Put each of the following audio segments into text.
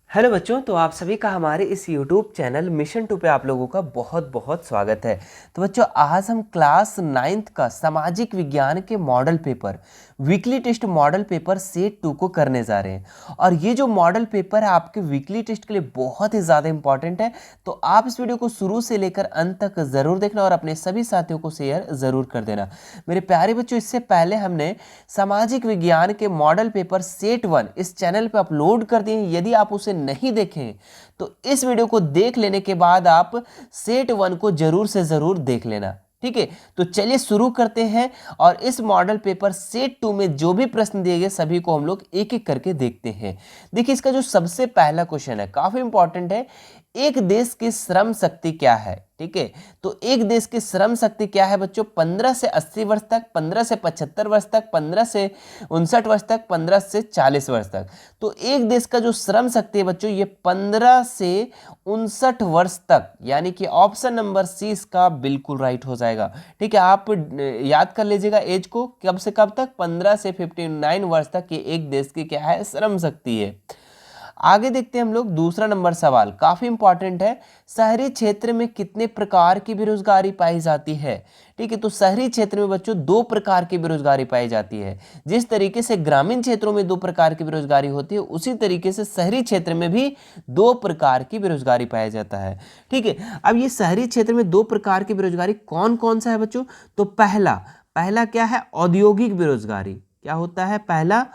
Hello बच्चों, तो आप सभी का हमारे इस YouTube चैनल मिशन 2 पे आप लोगों का बहुत बहुत स्वागत है। तो बच्चों, आज हम क्लास 9th का सामाजिक विज्ञान के model paper weekly test model paper set 2 को करने जा रहे हैं। और ये जो मॉडल पेपर है आपके वीकली टेस्ट के लिए बहुत ही ज़्यादा इंपॉर्टेंट है। तो आप इस वीडियो को शुरू से लेकर अंत तक ज़रूर देखना और अपने सभी साथियों को शेयर ज़रूर कर देना। मेरे प्यारे बच्चों, इससे पहले हमने सामाजिक विज्ञान के मॉडल पेपर सेट 1 इस चैनल पर अपलोड कर दिए हैं। यदि आप उसे नहीं देखें तो इस वीडियो को देख लेने के बाद आप सेट 1 को जरूर से जरूर देख लेना। ठीक है, तो चलिए शुरू करते हैं। और इस मॉडल पेपर सेट 2 में जो भी प्रश्न दिए गए सभी को हम लोग एक एक करके देखते हैं। देखिए, इसका जो सबसे पहला क्वेश्चन है काफी इंपॉर्टेंट है। एक देश की श्रम शक्ति क्या है? ठीक है, तो एक देश की श्रम शक्ति क्या है बच्चों? 15 से 80 वर्ष तक, 15 से 75 वर्ष तक, 15 से 59 वर्ष तक, 15 से 40 वर्ष तक। तो एक देश का जो श्रम शक्ति है बच्चों, ये 15 से 59 वर्ष तक, यानी कि ऑप्शन नंबर सी इसका बिल्कुल राइट हो जाएगा। ठीक है, आप याद कर लीजिएगा एज को, कब से कब तक? 15 से 59 वर्ष तक ये एक देश की क्या है? श्रम शक्ति है। आगे देखते हैं हम लोग दूसरा नंबर सवाल, काफी इंपॉर्टेंट है। शहरी क्षेत्र में कितने प्रकार की बेरोजगारी पाई जाती है? ठीक है, तो शहरी क्षेत्र में बच्चों 2 प्रकार की बेरोजगारी पाई जाती है। जिस तरीके से ग्रामीण क्षेत्रों में 2 प्रकार की बेरोजगारी होती है, उसी तरीके से शहरी क्षेत्र में भी 2 प्रकार की बेरोजगारी पाया जाता है। ठीक है, अब ये शहरी क्षेत्र में 2 प्रकार की बेरोजगारी कौन कौन सा है बच्चों? तो पहला क्या है? औद्योगिक बेरोजगारी। क्या होता है? पहला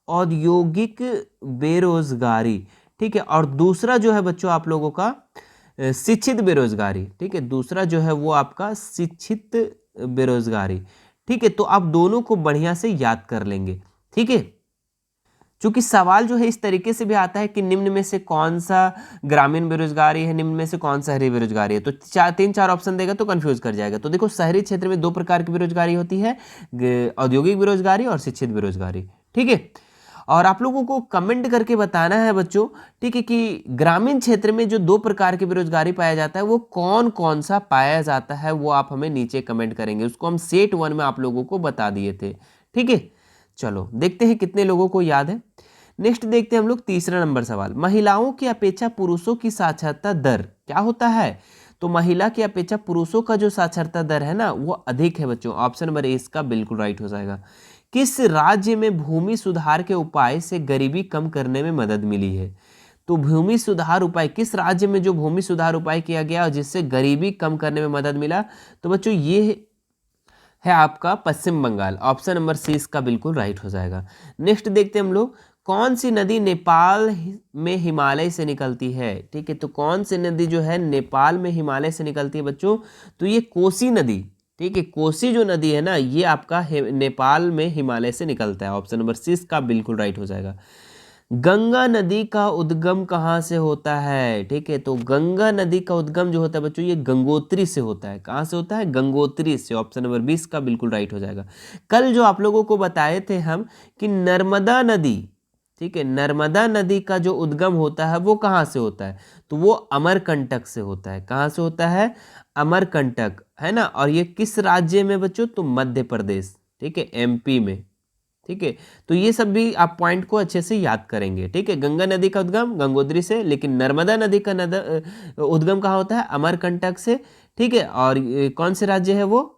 औद्योगिक बेरोजगारी। ठीक है, और दूसरा जो है बच्चों आप लोगों का शिक्षित बेरोजगारी। ठीक है, दूसरा जो है वो आपका शिक्षित बेरोजगारी। ठीक है, तो आप दोनों को बढ़िया से याद कर लेंगे। ठीक है, चूंकि सवाल जो है इस तरीके से भी आता है कि निम्न में से कौन सा ग्रामीण बेरोजगारी है, निम्न में से कौन शहरी बेरोजगारी है, तो 3-4 ऑप्शन देगा तो कंफ्यूज कर जाएगा। तो देखो, शहरी क्षेत्र में 2 प्रकार की बेरोजगारी होती है, औद्योगिक बेरोजगारी और शिक्षित बेरोजगारी। ठीक है, और आप लोगों को कमेंट करके बताना है बच्चों, ठीक है, कि ग्रामीण क्षेत्र में जो 2 प्रकार की बेरोजगारी पाया जाता है वो कौन कौन सा पाया जाता है, वो आप हमें नीचे कमेंट करेंगे। उसको हम सेट 1 में आप लोगों को बता दिए थे। ठीक है, चलो देखते हैं कितने लोगों को याद है। नेक्स्ट देखते हैं हम लोग तीसरा नंबर सवाल, महिलाओं की अपेक्षा पुरुषों की साक्षरता दर क्या होता है? तो महिला की अपेक्षा पुरुषों का जो साक्षरता दर है ना, वो अधिक है बच्चों। ऑप्शन नंबर ए इसका बिल्कुल राइट हो जाएगा। किस राज्य में भूमि सुधार के उपाय से गरीबी कम करने में मदद मिली है? तो भूमि सुधार उपाय, किस राज्य में जो भूमि सुधार उपाय किया गया और जिससे गरीबी कम करने में मदद मिला? तो बच्चों ये है आपका पश्चिम बंगाल। ऑप्शन नंबर सी इसका बिल्कुल राइट हो जाएगा। नेक्स्ट देखते हैं हम लोग, कौन सी नदी नेपाल में हिमालय से निकलती है? ठीक है, तो कौन सी नदी जो है नेपाल में हिमालय से निकलती है बच्चों? तो ये कोसी नदी। ठीक है, कोसी जो नदी है ना, ये आपका नेपाल में हिमालय से निकलता है। ऑप्शन नंबर सी इसका बिल्कुल राइट हो जाएगा। गंगा नदी का उद्गम कहाँ से होता है? ठीक है, तो गंगा नदी का उद्गम जो होता है बच्चों, ये गंगोत्री से होता है। कहाँ से होता है? गंगोत्री से। ऑप्शन नंबर 20 का बिल्कुल राइट हो जाएगा। कल जो आप लोगों को बताए थे हम कि नर्मदा नदी, ठीक है, नर्मदा नदी का जो उद्गम होता है वो कहाँ से होता है? तो वो अमरकंटक से होता है। कहाँ से होता है? अमरकंटक, है ना। और ये किस राज्य में बच्चों? तो मध्य प्रदेश। ठीक है, एमपी में। ठीक है, तो ये सब भी आप पॉइंट को अच्छे से याद करेंगे। ठीक है, गंगा नदी का उद्गम गंगोत्री से, लेकिन नर्मदा नदी का उद्गम कहाँ होता है? अमरकंटक से। ठीक है, और कौन से राज्य है वो?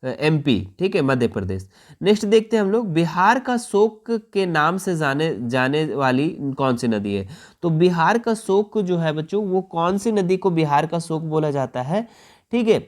एमपी। ठीक है, मध्य प्रदेश। नेक्स्ट देखते हैं हम लोग, बिहार का शोक के नाम से जाने जाने वाली कौन सी नदी है? तो बिहार का शोक जो है बच्चों, वो कौन सी नदी को बिहार का शोक बोला जाता है? ठीक है,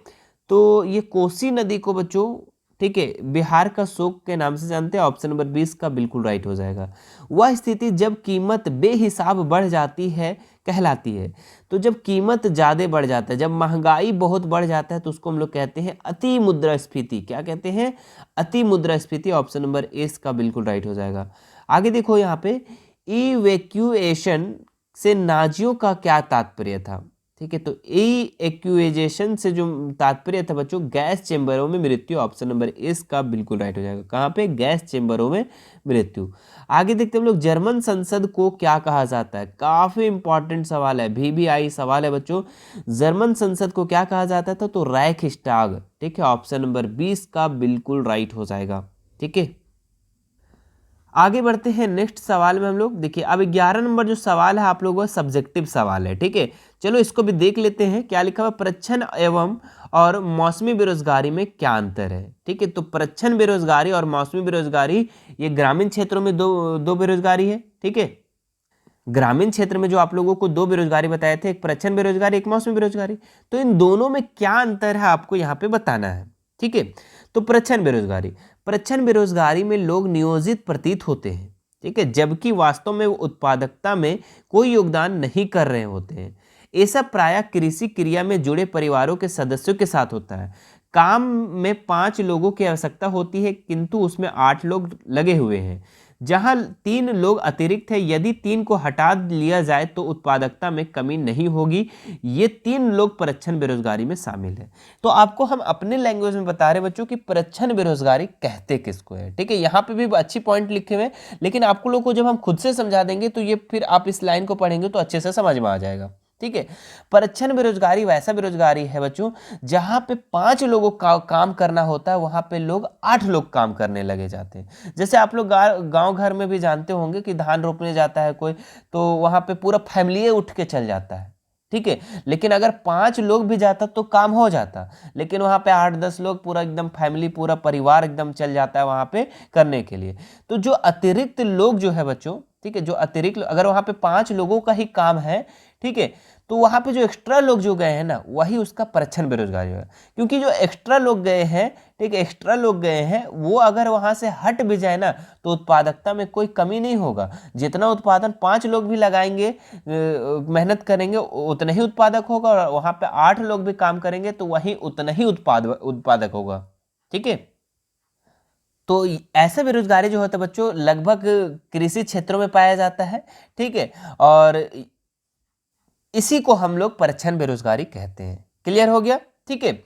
तो ये कोसी नदी को बच्चों, ठीक है, बिहार का शोक के नाम से जानते हैं। ऑप्शन नंबर 20 का बिल्कुल राइट हो जाएगा। वह स्थिति जब कीमत बेहिसाब बढ़ जाती है कहलाती है। तो जब कीमत ज़्यादा बढ़ जाता है, जब महंगाई बहुत बढ़ जाता है, तो उसको हम लोग कहते हैं अति मुद्रास्फीति। क्या कहते हैं? अति मुद्रास्फीति। ऑप्शन नंबर ए का बिल्कुल राइट हो जाएगा। आगे देखो यहाँ पे, इवैक्यूएशन से नाजियों का क्या तात्पर्य था? ठीक है, तो इवैक्यूएशन से जो तात्पर्य था बच्चों, गैस चेंबरों में मृत्यु। ऑप्शन नंबर इस का बिल्कुल राइट हो जाएगा। कहाँ पे? गैस चेंबरों में मृत्यु। आगे देखते हैं हम लोग, जर्मन संसद को क्या कहा जाता है? काफी इंपॉर्टेंट सवाल है, VVI सवाल है बच्चों। जर्मन संसद को क्या कहा जाता था? तो राइखस्टाग। ठीक है, ऑप्शन नंबर 20 का बिल्कुल राइट हो जाएगा। ठीक है, आगे बढ़ते हैं नेक्स्ट सवाल में हम लोग। देखिए अब 11 नंबर जो सवाल है आप लोगों का सब्जेक्टिव सवाल है, ठीक है। चलो इसको भी देख लेते हैं। क्या लिखा हुआ, प्रच्छन्न एवं और मौसमी बेरोजगारी में क्या अंतर है, ठीक है। तो प्रच्छन्न बेरोजगारी और मौसमी बेरोजगारी, ये ग्रामीण क्षेत्रों में दो बेरोजगारी है, ठीक है। ग्रामीण क्षेत्र में जो आप लोगों को दो बेरोजगारी बताए थे, एक प्रच्छन्न बेरोजगारी, एक मौसमी बेरोजगारी, तो इन दोनों में क्या अंतर है आपको यहाँ पे बताना है, ठीक है। तो प्रच्छन्न बेरोजगारी, प्रच्छन्न बेरोजगारी में लोग नियोजित प्रतीत होते हैं, ठीक है, जबकि वास्तव में वो उत्पादकता में कोई योगदान नहीं कर रहे होते हैं। ऐसा प्रायः कृषि क्रिया में जुड़े परिवारों के सदस्यों के साथ होता है। काम में 5 लोगों की आवश्यकता होती है किंतु उसमें 8 लोग लगे हुए हैं। जहां 3 लोग अतिरिक्त है, यदि 3 को हटा लिया जाए तो उत्पादकता में कमी नहीं होगी। ये 3 लोग प्रच्छन्न बेरोजगारी में शामिल है। तो आपको हम अपने लैंग्वेज में बता रहे बच्चों कि प्रच्छन्न बेरोजगारी कहते किसको है, ठीक है। यहाँ पे भी अच्छी पॉइंट लिखे हुए हैं, लेकिन आपको लोग को जब हम खुद से समझा देंगे तो ये फिर आप इस लाइन को पढ़ेंगे तो अच्छे से समझ में आ जाएगा, ठीक है। प्रच्छन्न बेरोजगारी वैसा बेरोजगारी है बच्चों जहां पे 5 लोगों का काम करना होता है, वहां पे लोग 8 लोग काम करने लगे जाते हैं। जैसे आप लोग गांव घर में भी जानते होंगे कि धान रोपने जाता है कोई, तो वहां पे पूरा फैमिली उठ के चल जाता है, ठीक है। लेकिन अगर 5 लोग भी जाता तो काम हो जाता, लेकिन वहां पे 8-10 लोग पूरा एकदम फैमिली, पूरा परिवार एकदम चल जाता है वहां पे करने के लिए। तो जो अतिरिक्त लोग जो है बच्चों, ठीक है, जो अतिरिक्त अगर वहां पे 5 लोगों का ही काम है, ठीक है, तो वहां पे जो एक्स्ट्रा लोग जो गए हैं ना, वही उसका प्रच्छन्न बेरोजगारी है। क्योंकि जो एक्स्ट्रा लोग गए हैं, ठीक है, एक्स्ट्रा लोग गए हैं, वो अगर वहां से हट भी जाए ना तो उत्पादकता में कोई कमी नहीं होगा। जितना उत्पादन 5 लोग भी लगाएंगे, मेहनत करेंगे, उतना ही उत्पादक होगा, और वहां पे 8 लोग भी काम करेंगे तो वही उतना ही उत्पादक होगा, ठीक है। तो ऐसा बेरोजगारी जो होता है बच्चों लगभग कृषि क्षेत्रों में पाया जाता है, ठीक है, और इसी को हम लोग प्रच्छन्न बेरोजगारी कहते हैं। क्लियर हो गया, ठीक है।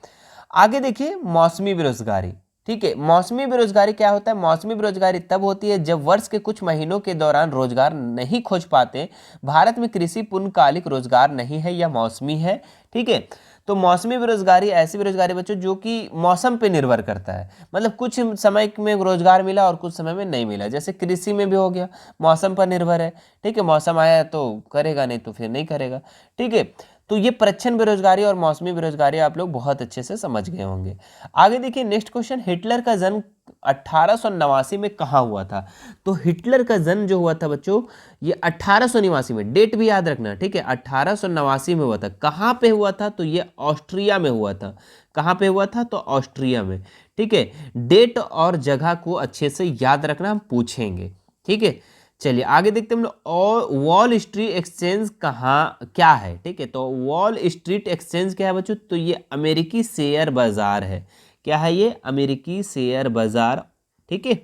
आगे देखिए मौसमी बेरोजगारी, ठीक है। मौसमी बेरोजगारी क्या होता है, मौसमी बेरोजगारी तब होती है जब वर्ष के कुछ महीनों के दौरान रोजगार नहीं खोज पाते। भारत में कृषि पूर्णकालिक रोजगार नहीं है, यह मौसमी है, ठीक है। तो मौसमी बेरोजगारी ऐसी बेरोजगारी बच्चों जो कि मौसम पे निर्भर करता है, मतलब कुछ समय में रोजगार मिला और कुछ समय में नहीं मिला। जैसे कृषि में भी हो गया, मौसम पर निर्भर है, ठीक है, मौसम आया तो करेगा, नहीं तो फिर नहीं करेगा, ठीक है। तो ये प्रच्छन्न बेरोजगारी और मौसमी बेरोजगारी आप लोग बहुत अच्छे से समझ गए होंगे। आगे देखिए नेक्स्ट क्वेश्चन, हिटलर का जन्म 1889 में कहाँ हुआ था। तो हिटलर का जन्म जो हुआ था बच्चों ये 1889 में, डेट भी याद रखना, ठीक है, 1889 में हुआ था। कहाँ पे हुआ था, तो ये ऑस्ट्रिया में हुआ था। कहाँ पे हुआ था, तो ऑस्ट्रिया में, ठीक है। डेट और जगह को अच्छे से याद रखना, हम पूछेंगे, ठीक है। चलिए आगे देखते हैं हम लोग, और वॉल स्ट्रीट एक्सचेंज कहाँ क्या है, ठीक है। तो वॉल स्ट्रीट एक्सचेंज क्या है बच्चों, तो ये अमेरिकी शेयर बाजार है। क्या है ये, अमेरिकी शेयर बाजार, ठीक है,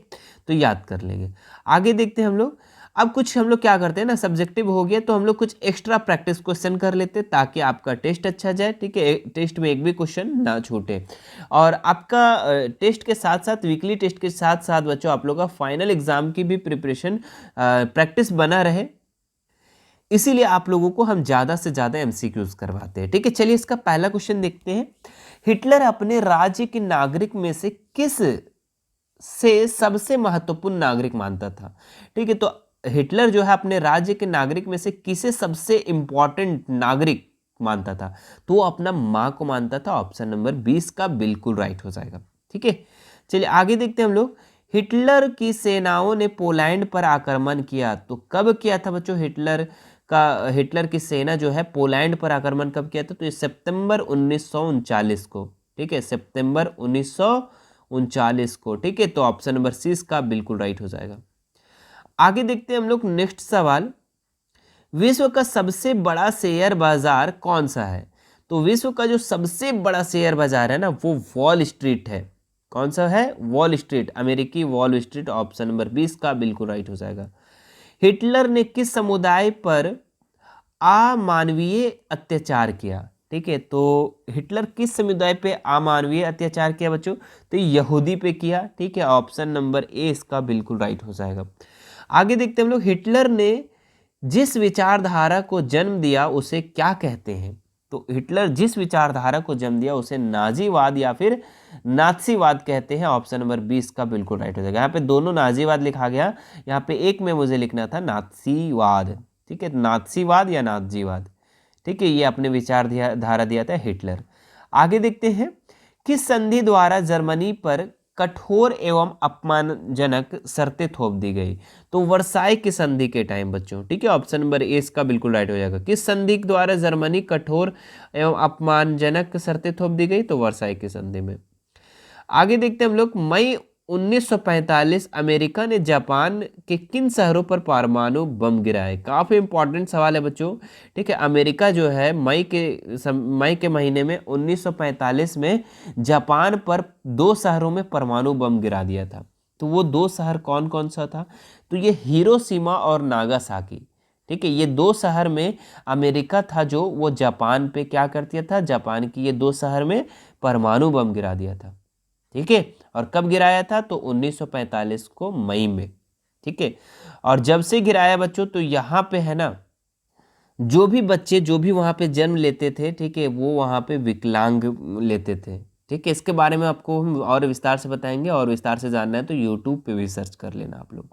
तो याद कर लेंगे। आगे देखते हैं हम लोग। अब कुछ हम लोग क्या करते हैं ना, सब्जेक्टिव हो गया तो हम लोग कुछ एक्स्ट्रा प्रैक्टिस क्वेश्चन कर लेते हैं ताकि आपका टेस्ट अच्छा जाए, ठीक है, टेस्ट में एक भी क्वेश्चन ना छूटे। और आपका टेस्ट के साथ साथ, वीकली टेस्ट के साथ साथ बच्चों आप लोग का फाइनल एग्जाम की भी प्रिपरेशन प्रैक्टिस बना रहे, इसीलिए आप लोगों को हम ज़्यादा से ज़्यादा एमसीक्यूज करवाते हैं, ठीक है। चलिए इसका पहला क्वेश्चन देखते हैं। हिटलर अपने राज्य के नागरिक में से किस से सबसे महत्वपूर्ण नागरिक मानता था, ठीक है। तो हिटलर जो है अपने राज्य के नागरिक में से किसे सबसे इंपॉर्टेंट नागरिक मानता था, तो वो अपना माँ को मानता था। ऑप्शन नंबर 20 का बिल्कुल राइट हो जाएगा, ठीक है। चलिए आगे देखते हैं हम लोग। हिटलर की सेनाओं ने पोलैंड पर आक्रमण किया, तो कब किया था बच्चों, हिटलर की सेना जो है पोलैंड पर आक्रमण कब किया था, तो ये सितंबर 1939 को, ठीक है, सितंबर 1939 को, ठीक है। तो ऑप्शन नंबर 30 का बिल्कुल राइट हो जाएगा। आगे देखते हैं हम लोग नेक्स्ट सवाल, विश्व का सबसे बड़ा शेयर बाजार कौन सा है। तो विश्व का जो सबसे बड़ा शेयर बाजार है ना वो वॉल स्ट्रीट है। कौन सा है, वॉल स्ट्रीट, अमेरिकी वॉल स्ट्रीट। ऑप्शन नंबर 20 का बिल्कुल राइट हो जाएगा। हिटलर ने किस समुदाय पर अमानवीय अत्याचार किया, ठीक है। तो हिटलर किस समुदाय पे अमानवीय अत्याचार किया बच्चों, तो यहूदी पे किया, ठीक है। ऑप्शन नंबर ए इसका बिल्कुल राइट हो जाएगा। आगे देखते हैं हम लोग, हिटलर ने जिस विचारधारा को जन्म दिया उसे क्या कहते हैं, तो हिटलर जिस विचारधारा को जन्म दिया उसे नाजीवाद या फिर नात्सीवाद कहते हैं। ऑप्शन नंबर 20 का बिल्कुल राइट हो जाएगा। यहाँ पे दोनों नाजीवाद लिखा गया, यहाँ पे एक में मुझे लिखना था नात्सीवाद, ठीक है, नात्सीवाद या नाजीवाद, ठीक है, ये अपने विचारधारा दिया था हिटलर। आगे देखते हैं, किस संधि द्वारा जर्मनी पर कठोर एवं अपमानजनक शर्तें थोप दी गई? तो वर्साई की संधि के टाइम बच्चों, ठीक है, ऑप्शन नंबर ए इसका बिल्कुल राइट हो जाएगा। किस संधि द्वारा जर्मनी कठोर एवं अपमानजनक शर्तें थोप दी गई? तो वर्साई की संधि में। आगे देखते हैं हम लोग, मई 1945 अमेरिका ने जापान के किन शहरों पर परमाणु बम गिराए? काफी इंपॉर्टेंट सवाल है बच्चों, ठीक है। अमेरिका जो है मई के महीने में 1945 में जापान पर 2 शहरों में परमाणु बम गिरा दिया था। तो वो 2 शहर कौन कौन सा था? तो ये हिरोशिमा और नागासाकी, ठीक है, ये 2 शहर में अमेरिका था जो वो जापान पे क्या कर दिया था, जापान की ये 2 शहर में परमाणु बम गिरा दिया था, ठीक है। और कब गिराया था? तो 1945 को मई में, ठीक है। और जब से गिराया बच्चों, तो यहाँ पे है ना, जो भी बच्चे जो भी वहाँ पे जन्म लेते थे, ठीक है, वो वहाँ पे विकलांग लेते थे, ठीक है। इसके बारे में आपको हम और विस्तार से बताएंगे, और विस्तार से जानना है तो यूट्यूब पे भी सर्च कर लेना आप लोग,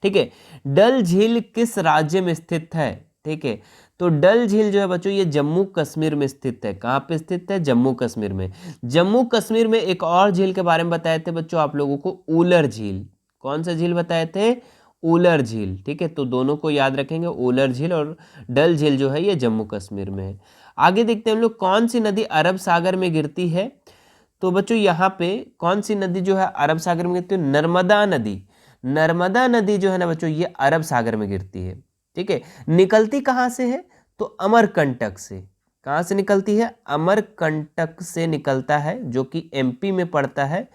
ठीक है। डल झील किस राज्य में स्थित है? ठीक है, तो डल झील जो है बच्चों ये जम्मू कश्मीर में स्थित है। कहाँ पे स्थित है? जम्मू कश्मीर में। जम्मू कश्मीर में एक और झील के बारे में बताए थे बच्चों आप लोगों को, ऊलर झील। कौन सा झील बताए थे? ऊलर झील, ठीक है। तो दोनों को याद रखेंगे, ऊलर झील और डल झील जो है ये जम्मू कश्मीर में है। आगे देखते हैं हम लोग, कौन सी नदी अरब सागर में गिरती है? तो बच्चों यहाँ पे कौन सी नदी जो है अरब सागर में गिरती है? नर्मदा नदी। नर्मदा नदी जो है ना बच्चों ये अरब सागर में गिरती है, ठीक है। निकलती कहाँ से है? तो अमरकंटक से। कहाँ से निकलती है? अमरकंटक से निकलता है, जो कि एमपी में पड़ता है,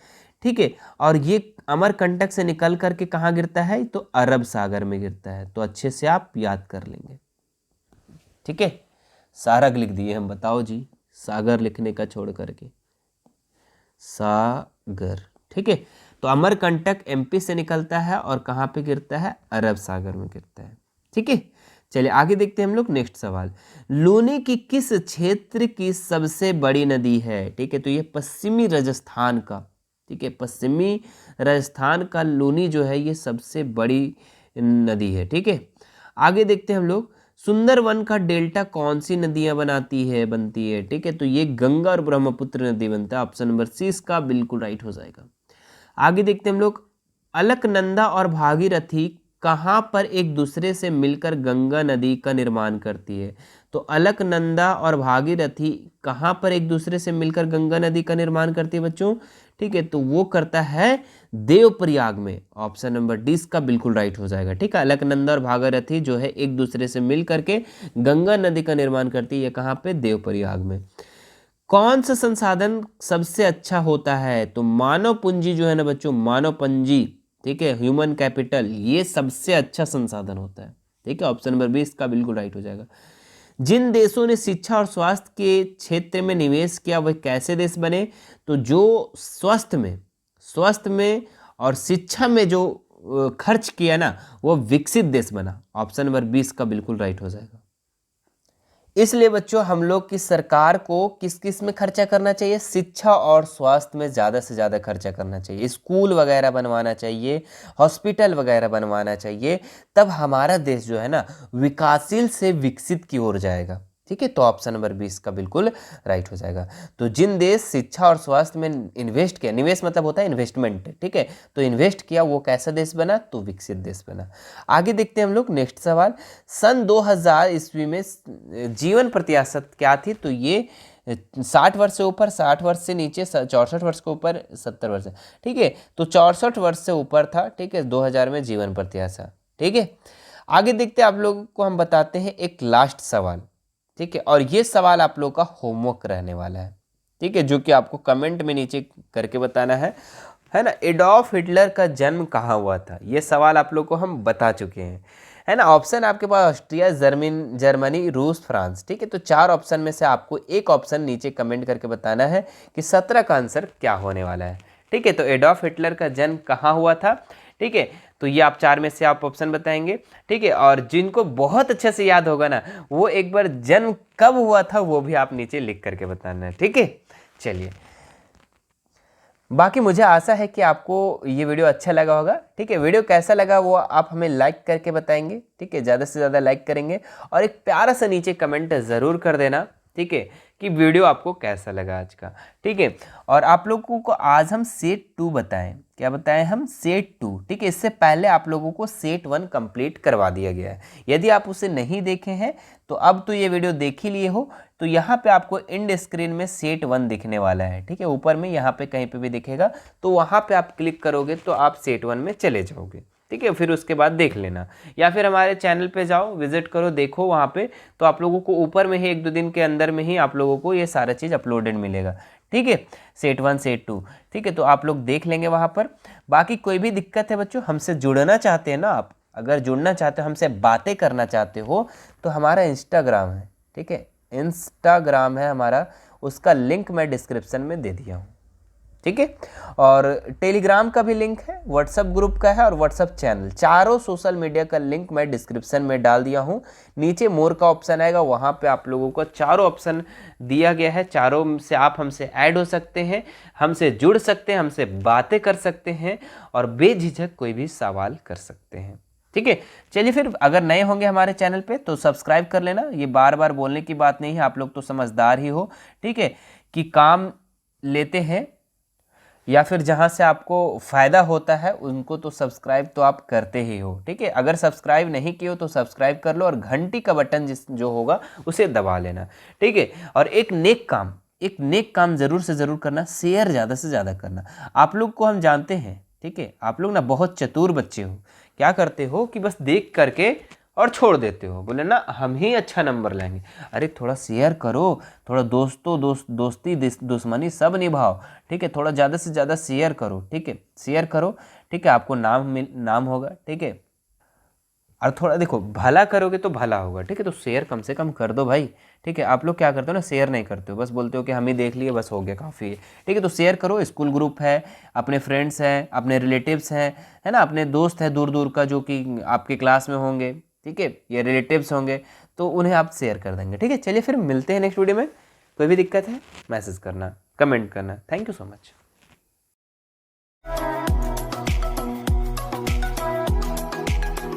ठीक है। और ये अमरकंटक से निकल करके कहाँ गिरता है? तो अरब सागर में गिरता है। तो अच्छे से आप याद कर लेंगे, ठीक है। सारग लिख दिए हम, बताओ जी, सागर लिखने का छोड़ करके, सागर, ठीक है। तो अमरकंटक एमपी से निकलता है और कहाँ पे गिरता है? अरब सागर में गिरता है, ठीक है। चलिए आगे देखते हैं हम लोग नेक्स्ट सवाल, लूनी की किस क्षेत्र की सबसे बड़ी नदी है? ठीक है, तो ये पश्चिमी राजस्थान का, ठीक है, पश्चिमी राजस्थान का लूनी जो है ये सबसे बड़ी नदी है, ठीक है। आगे देखते हैं हम लोग, सुंदरवन का डेल्टा कौन सी नदियां बनती है, ठीक है, तो ये गंगा और ब्रह्मपुत्र नदी बनता है। ऑप्शन नंबर सी इसका बिल्कुल राइट हो जाएगा। आगे देखते हैं हम लोग, अलकनंदा और भागीरथी कहाँ पर एक दूसरे से मिलकर गंगा नदी का निर्माण करती है? तो अलकनंदा और भागीरथी कहाँ पर एक दूसरे से मिलकर गंगा नदी का निर्माण करती है बच्चों? ठीक है, तो वो करता है देवप्रयाग में। ऑप्शन नंबर डी इसका बिल्कुल राइट हो जाएगा, ठीक है। अलकनंदा और भागीरथी जो है एक दूसरे से मिल करके गंगा नदी का निर्माण करती है, कहाँ पे? देवप्रयाग में। कौन सा संसाधन सबसे अच्छा होता है? तो मानव पूंजी जो है ना बच्चों, मानव पूंजी, ठीक है, ह्यूमन कैपिटल, ये सबसे अच्छा संसाधन होता है, ठीक है। ऑप्शन नंबर 20 का बिल्कुल राइट हो जाएगा। जिन देशों ने शिक्षा और स्वास्थ्य के क्षेत्र में निवेश किया वह कैसे देश बने? तो जो स्वास्थ्य में और शिक्षा में जो खर्च किया ना, वो विकसित देश बना। ऑप्शन नंबर 20 का बिल्कुल राइट हो जाएगा। इसलिए बच्चों हम लोग की सरकार को किस किस में खर्चा करना चाहिए? शिक्षा और स्वास्थ्य में ज़्यादा से ज़्यादा खर्चा करना चाहिए, स्कूल वगैरह बनवाना चाहिए, हॉस्पिटल वगैरह बनवाना चाहिए, तब हमारा देश जो है ना विकासशील से विकसित की ओर जाएगा, ठीक है। तो ऑप्शन नंबर 20 का बिल्कुल राइट हो जाएगा। तो जिन देश शिक्षा और स्वास्थ्य में इन्वेस्ट किया, निवेश मतलब होता है इन्वेस्टमेंट, ठीक है, तो इन्वेस्ट किया, वो कैसा देश बना? तो विकसित देश बना। आगे देखते हैं हम लोग नेक्स्ट सवाल, सन 2000 ईस्वी में जीवन प्रत्याशा क्या थी? तो ये 60 वर्ष से ऊपर, 60 वर्ष से नीचे, 64 वर्ष के ऊपर, 70 वर्ष, ठीक है। तो 64 वर्ष से ऊपर था, ठीक है, 2000 में जीवन प्रत्याशा, ठीक है। आगे देखते हैं, आप लोगों को हम बताते हैं एक लास्ट सवाल, ठीक है, और ये सवाल आप लोग का होमवर्क रहने वाला है, ठीक है, जो कि आपको कमेंट में नीचे करके बताना है ना। एडॉल्फ हिटलर का जन्म कहाँ हुआ था? ये सवाल आप लोग को हम बता चुके हैं, है ना। ऑप्शन आपके पास ऑस्ट्रिया, जर्मनी, रूस, फ्रांस, ठीक है। तो 4 ऑप्शन में से आपको एक ऑप्शन नीचे कमेंट करके बताना है कि 17 का आंसर क्या होने वाला है, ठीक है। तो एडॉल्फ हिटलर का जन्म कहाँ हुआ था? ठीक है। तो ये आप 4 में से आप ऑप्शन बताएंगे, ठीक है। और जिनको बहुत अच्छे से याद होगा ना, वो एक बार जन्म कब हुआ था वो भी आप नीचे लिख करके बताना है, ठीक है। चलिए, बाकी मुझे आशा है कि आपको ये वीडियो अच्छा लगा होगा, ठीक है। वीडियो कैसा लगा वो आप हमें लाइक करके बताएंगे, ठीक है। ज़्यादा से ज़्यादा लाइक करेंगे और एक प्यारा सा नीचे कमेंट ज़रूर कर देना, ठीक है, कि वीडियो आपको कैसा लगा आज का, ठीक है। और आप लोगों को आज हम सेट 2 बताएं, क्या बताएं हम, सेट 2, ठीक है। इससे पहले आप लोगों को सेट 1 कंप्लीट करवा दिया गया है। यदि आप उसे नहीं देखे हैं तो अब तो ये वीडियो देख ही लिए हो, तो यहाँ पे आपको एंड स्क्रीन में सेट 1 दिखने वाला है, ठीक है। ऊपर में यहाँ पे कहीं पे भी दिखेगा, तो वहाँ पे आप क्लिक करोगे तो आप सेट 1 में चले जाओगे, ठीक है। फिर उसके बाद देख लेना, या फिर हमारे चैनल पे जाओ, विजिट करो, देखो वहाँ पे, तो आप लोगों को ऊपर में ही 1-2 दिन के अंदर में ही आप लोगों को ये सारा चीज़ अपलोडेड मिलेगा, ठीक है। सेट 1 सेट 2, ठीक है। तो आप लोग देख लेंगे वहाँ पर। बाकी कोई भी दिक्कत है बच्चों, हमसे जुड़ना चाहते हैं ना आप, अगर जुड़ना चाहते हो, हमसे बातें करना चाहते हो, तो हमारा इंस्टाग्राम है, ठीक है। इंस्टाग्राम है हमारा, उसका लिंक मैं डिस्क्रिप्शन में दे दिया हूँ, ठीक है। और टेलीग्राम का भी लिंक है, व्हाट्सएप ग्रुप का है और व्हाट्सएप चैनल, चारों सोशल मीडिया का लिंक मैं डिस्क्रिप्शन में डाल दिया हूँ। नीचे मोर का ऑप्शन आएगा, वहाँ पे आप लोगों को चारों ऑप्शन दिया गया है, चारों से आप हमसे ऐड हो सकते हैं, हमसे जुड़ सकते हैं, हमसे बातें कर सकते हैं और बेझिझक कोई भी सवाल कर सकते हैं, ठीक है। चलिए फिर, अगर नए होंगे हमारे चैनल पे तो सब्सक्राइब कर लेना, ये बार बार बोलने की बात नहीं है, आप लोग तो समझदार ही हो, ठीक है, कि काम लेते हैं या फिर जहाँ से आपको फ़ायदा होता है उनको तो सब्सक्राइब तो आप करते ही हो, ठीक है। अगर सब्सक्राइब नहीं किए हो तो सब्सक्राइब कर लो और घंटी का बटन जो होगा उसे दबा लेना, ठीक है। और एक नेक काम ज़रूर से ज़रूर करना, शेयर ज़्यादा से ज़्यादा करना। आप लोग को हम जानते हैं, ठीक है, आप लोग ना बहुत चतुर बच्चे हो, क्या करते हो कि बस देख करके और छोड़ देते हो, बोले ना हम ही अच्छा नंबर लाएंगे। अरे थोड़ा शेयर करो, थोड़ा दोस्ती दुश्मनी सब निभाओ, ठीक है। थोड़ा ज़्यादा से ज़्यादा शेयर करो, ठीक है, शेयर करो, ठीक है, आपको नाम होगा, ठीक है। और थोड़ा देखो, भला करोगे तो भला होगा, ठीक है। तो शेयर कम से कम कर दो भाई, ठीक है। आप लोग क्या करते हो ना, शेयर नहीं करते हो, बस बोलते हो कि हम ही देख लिए, बस हो गया, काफ़ी है, ठीक है। तो शेयर करो, स्कूल ग्रुप है, अपने फ्रेंड्स हैं, अपने रिलेटिव्स हैं, है ना, अपने दोस्त हैं दूर दूर का जो कि आपके क्लास में होंगे, ठीक है, या रिलेटिव्स होंगे, तो उन्हें आप शेयर कर देंगे, ठीक है। चलिए फिर मिलते हैं नेक्स्ट वीडियो में। कोई भी दिक्कत है मैसेज करना, कमेंट करना। Thank you so much.